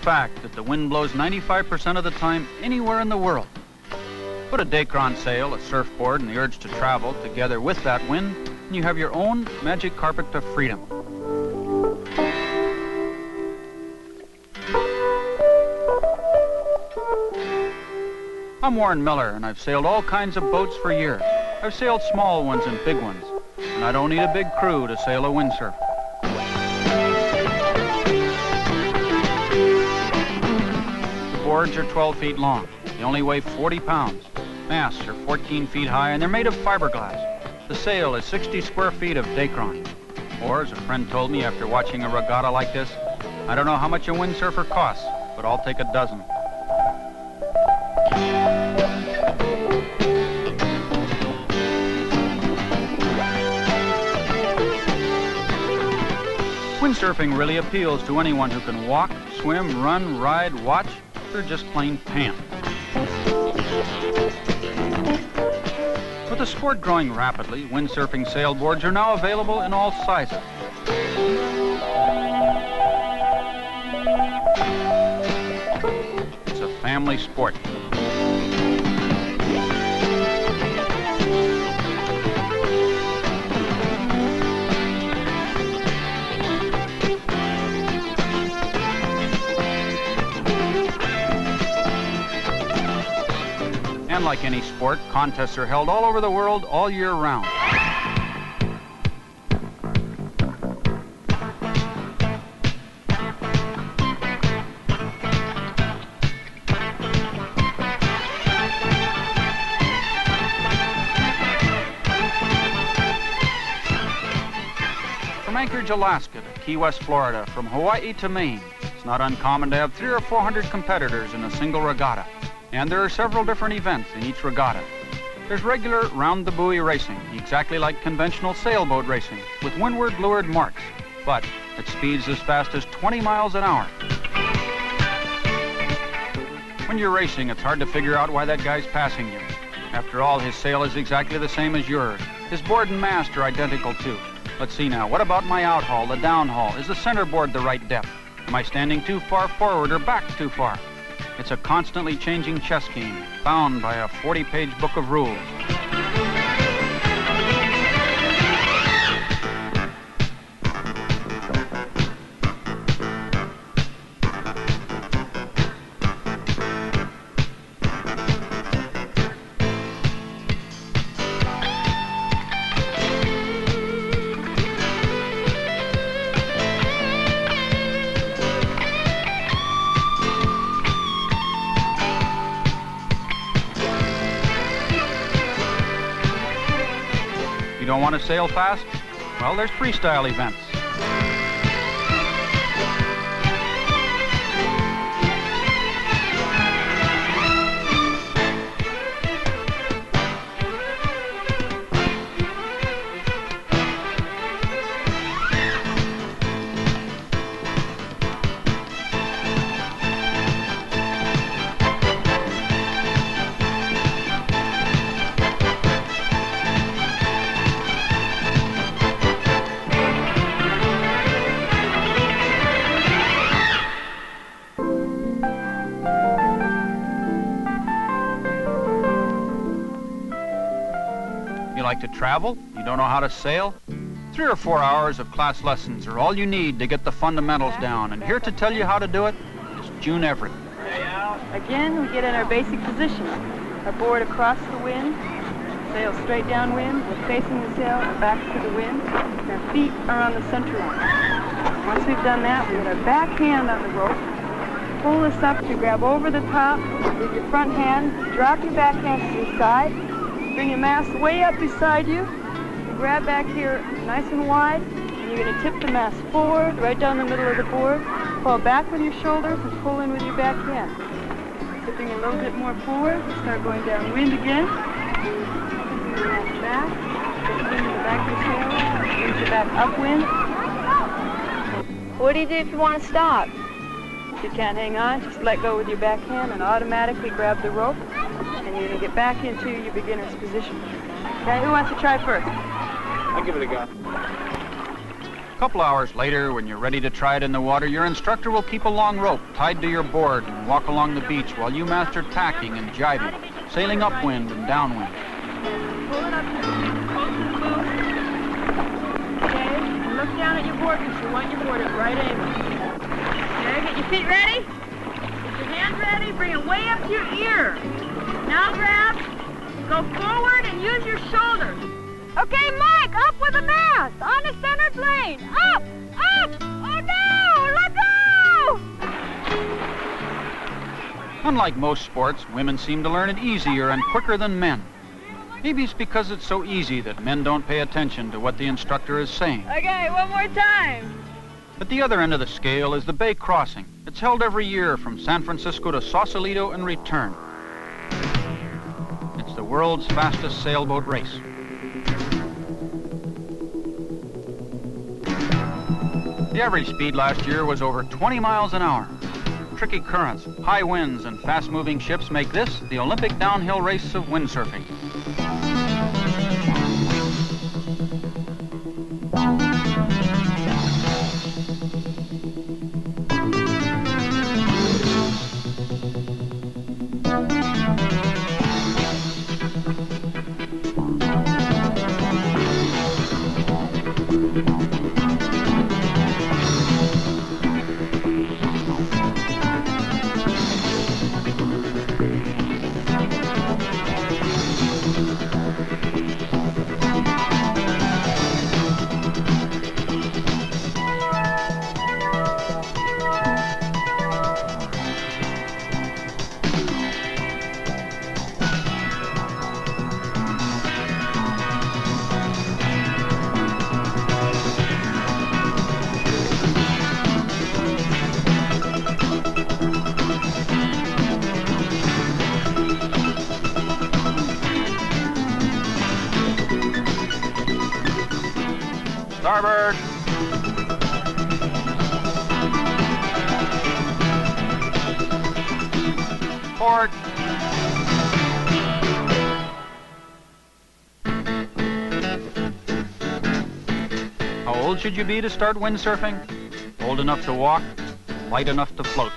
fact that the wind blows 95% of the time anywhere in the world. Put a Dacron sail, a surfboard, and the urge to travel together with that wind, and you have your own magic carpet to freedom. I'm Warren Miller, and I've sailed all kinds of boats for years. I've sailed small ones and big ones, and I don't need a big crew to sail a windsurfer. The boards are 12 feet long. They only weigh 40 pounds. Masts are 14 feet high, and they're made of fiberglass. The sail is 60 square feet of Dacron. Or, as a friend told me after watching a regatta like this, I don't know how much a windsurfer costs, but I'll take a dozen. Windsurfing really appeals to anyone who can walk, swim, run, ride, watch, or just plain pant. With the sport growing rapidly, windsurfing sailboards are now available in all sizes. It's a family sport. And like any sport, contests are held all over the world all year round. From Anchorage, Alaska to Key West, Florida, from Hawaii to Maine, it's not uncommon to have 300 or 400 competitors in a single regatta. And there are several different events in each regatta. There's regular round-the-buoy racing, exactly like conventional sailboat racing, with windward lured marks, but at speeds as fast as 20 miles an hour. When you're racing, it's hard to figure out why that guy's passing you. After all, his sail is exactly the same as yours. His board and mast are identical too. Let's see now, what about my outhaul, the downhaul? Is the centerboard the right depth? Am I standing too far forward or back too far? It's a constantly changing chess game, bound by a 40-page book of rules. You don't want to sail fast? Well, there's freestyle events. Like to travel? You don't know how to sail? 3 or 4 hours of class lessons are all you need to get the fundamentals down. And here to tell you how to do it is June Everett. Again, we get in our basic position. Our board across the wind, sail straight downwind, we're facing the sail and back to the wind. Our feet are on the center line. Once we've done that, we get our back hand on the rope. Pull this up to grab over the top with your front hand, drop your back hand to your side, bring your mast way up beside you, and grab back here nice and wide, and you're going to tip the mast forward, right down the middle of the board, pull back with your shoulders, and pull in with your back hand. Tipping a little bit more forward, start going downwind again. Bring your mast back, get the wind in the back of the sail, bring your back upwind. What do you do if you want to stop? If you can't hang on, just let go with your back hand and automatically grab the rope. And you're going to get back into your beginner's position. Okay, who wants to try first? I'll give it a go. couple hours later, when you're ready to try it in the water, your instructor will keep a long rope tied to your board and walk along the beach while you master tacking and jibing, sailing upwind and downwind. Pull it up to close to the boom. Okay, and look down at your board because you want your board at right angle. Okay, get your feet ready. Get your hands ready. Bring it way up to your ear. Now grab. Go forward and use your shoulders. Okay, Mike, up with the mast. On the center plane. Up, up. Oh, no, let go. Unlike most sports, women seem to learn it easier and quicker than men. Maybe it's because it's so easy that men don't pay attention to what the instructor is saying. Okay, one more time. At the other end of the scale is the Bay Crossing. It's held every year from San Francisco to Sausalito and return. It's the world's fastest sailboat race. The average speed last year was over 20 miles an hour. Tricky currents, high winds, and fast-moving ships make this the Olympic downhill race of windsurfing. Starboard. Port. How old should you be to start windsurfing? Old enough to walk, light enough to float.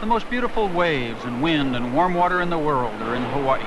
The most beautiful waves and wind and warm water in the world are in Hawaii.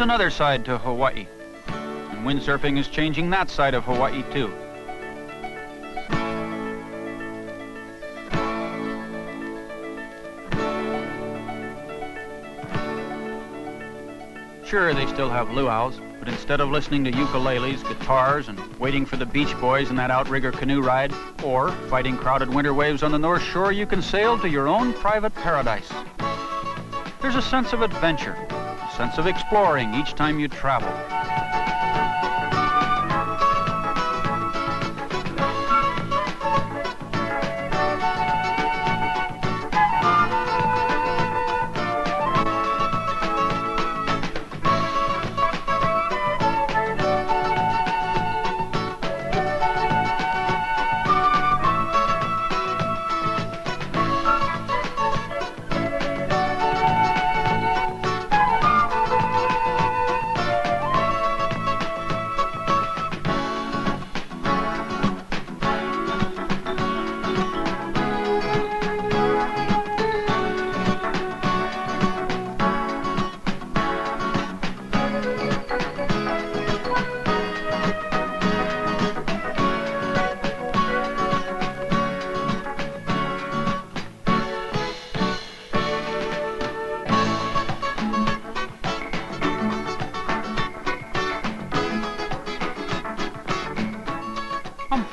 another side to Hawaii, and windsurfing is changing that side of Hawaii too. Sure, they still have luau's, but instead of listening to ukuleles, guitars, and waiting for the Beach Boys in that outrigger canoe ride, or fighting crowded winter waves on the North Shore, you can sail to your own private paradise. There's a sense of adventure, a sense of exploring each time you travel.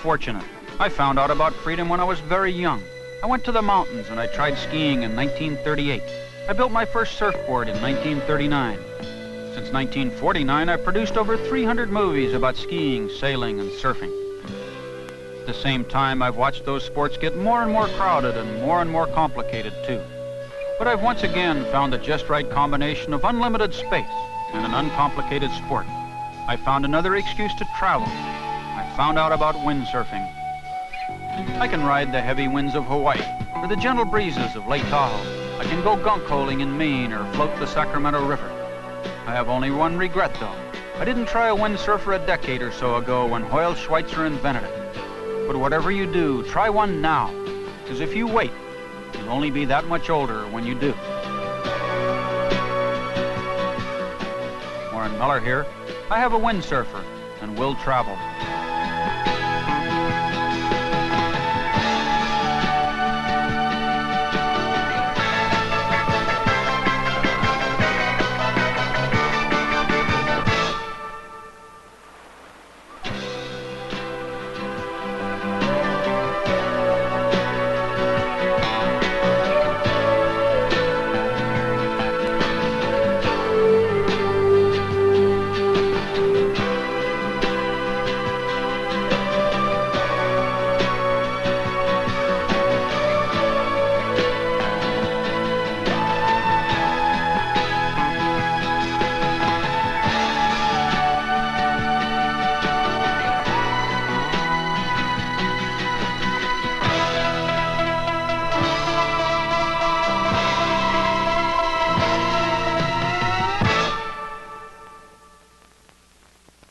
Fortunate. I found out about freedom when I was very young. I went to the mountains and I tried skiing in 1938. I built my first surfboard in 1939. Since 1949, I've produced over 300 movies about skiing, sailing, and surfing. At the same time, I've watched those sports get more and more crowded and more complicated, too. But I've once again found the just right combination of unlimited space and an uncomplicated sport. I found another excuse to travel. I found out about windsurfing. I can ride the heavy winds of Hawaii or the gentle breezes of Lake Tahoe. I can go gunk-holing in Maine or float the Sacramento River. I have only one regret, though. I didn't try a windsurfer a decade or so ago when Hoyle Schweitzer invented it. But whatever you do, try one now, because if you wait, you'll only be that much older when you do. Warren Miller here. I have a windsurfer, and will travel.